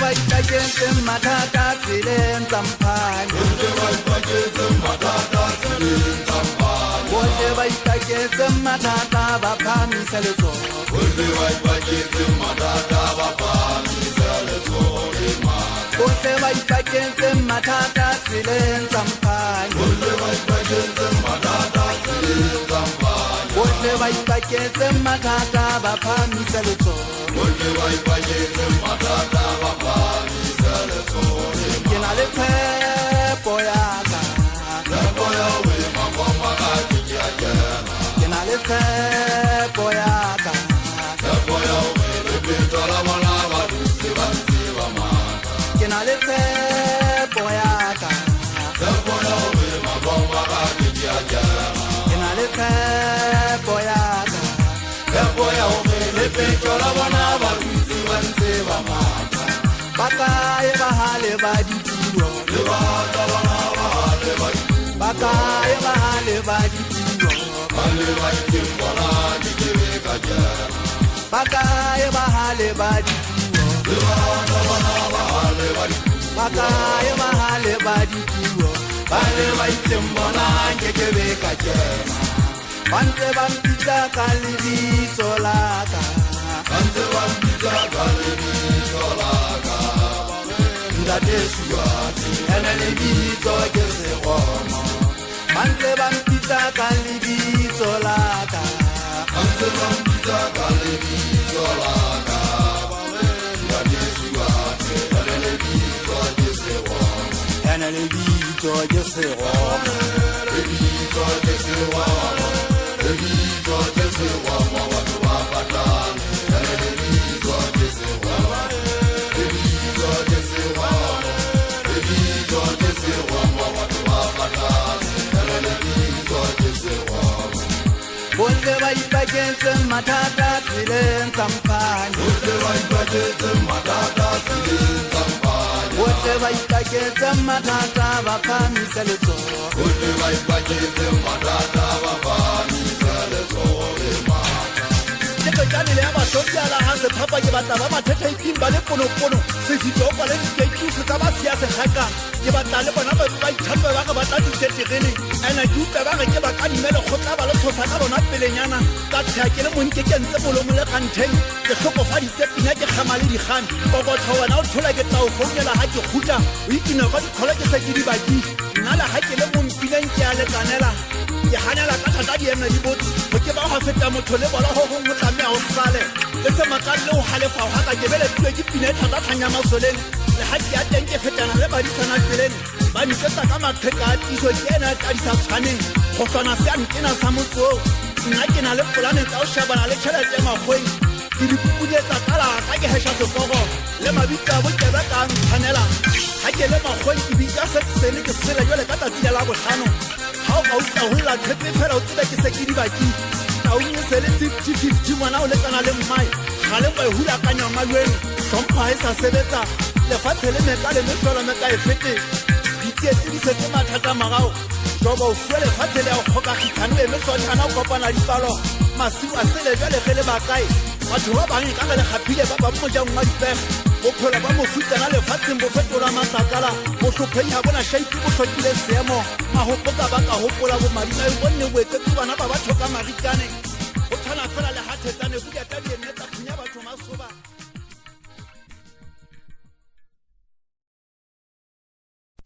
ba itaketse mathata tseleng tsampane bohle ba ipaketse mathata tseleng tsampane bohle ba itaketse mathata ba phahamisa letsoho bohle ba ipaketse mathata ba phahamisa letsoho le matla bohle ba itaketse mathata tseleng tsampane bohle ba ipaketse mathata tseleng tsampane bohle ba itaketse mathata ba phahamisa letsoho bohle ba ipaketse mathata ba phahamisa letsoho le matla ke na le tshepo ya ka tshepo ya hore mafapha a ke a kena ke na le tshepo ya ka tshepo ya hore lebitso la bona ba dutse ba ntse ba matla ke na le tshepo ya ka tshepo ya hore mafapha a ke a kena ke na le tshepo ya ka tshepo ya hore lebitso la bona ba dutse ba ntse ba matla ba kae ba hale ba dipuo le batla bona ba hale ba ba kae ba hale ba dipuo ba le ba iting bona ke be ka kena ba kae ba hale ba dipuo le batla bona ba hale ba ba kae ba hale ba dipuo ba le ba iting bona ke be ka kena ba ntse ba mpitsa ka lebitso la ka ba ntse ba mpitsa ka lebitso la ka ntate Suwati ene lebitso ke seromo ba ntse ba mpitsa ka lebitso la ka ba ntse ba mpitsa ka lebitso la ka ntate Suwati ene lebitso ke seromo ene lebitso ke seromo lebitso ke seromo lebitso ke seromo batho ba patane ene lebitso ke seromo lebitso ke seromo lebitso ke seromo batho ba patane ene lebitso ke seromo bohle ba ipaketse mathata tseleng tsampane bohle ba ipaketse mathata tseleng tsampane bohle ba ipaketse mathata ba phahamisa letsoho bohle ba ipaketse mathata ba phahamisa letsoho le matla teketsanele ya basotjala ha se phapa ke batla ba mathethaiking ba le ponopono se fitopa le dikekiso tsa ba siya segakana ke batla le bona ba ithape ba ka ba tla diteterene ene ke utlwe ba re ke ba kadimele kgotla ba le tshosa ka bona pelenyana ka tshea ke le monke ke ntse molomo le kgantheng ke hlokofaditse pina ke kgama le dikgane kokotho wena o thola ke tla o founela ha ke kgutla o ikine ka dikgolo ke se ke di baki nna le ha ke le mompineng ke a lekanela ke hanela ka thata di ena di botse go ke ba go feta motho le bola go go tlamea o sale le se makale le o halefa o haka ke bele tue ke pina thata thanya masoleng le ha ke a teng ke fetana le badisana tseleng ba ntsetsa ka matheka a tiso ke ena ka di sa tshwaneng go swana se a nkena sa motso nna ke na le polane tsa o shebana le tšhelete magweng ke dipupuletsa kala ka ke hesha sekoro le mabitla a bokebe ka ntshwanela ha ke le magweng ke bitsa setsene ke sele jale ka tatsile la botlhano ha o ka utlwa go lla tshepe fela o tsela ke se ke dibaki taunye se le 50-50 ngwana o lekana le mmae ga le kwa e hulakanya malweng hlompha e sa sebetsa lefatshe le meka le mehlolo meka e fete ditsietse di setse mathata marao joba o fue lefatshe le a o kgokagithane e mehlotshana o kopana dipalo masiu a sele jale ge le bakae batho ba bang e ka ge le kgaphile ba bang mojang wa dipege bophelo ba mofutsana lefatsheng bo fetola matlakala bohlophehi ga bona shaipi bo tlhokile seemo mahopo ka ba ka hopola bomadika e bonne boetsetse bana ba batho ka marikane go tshwana fela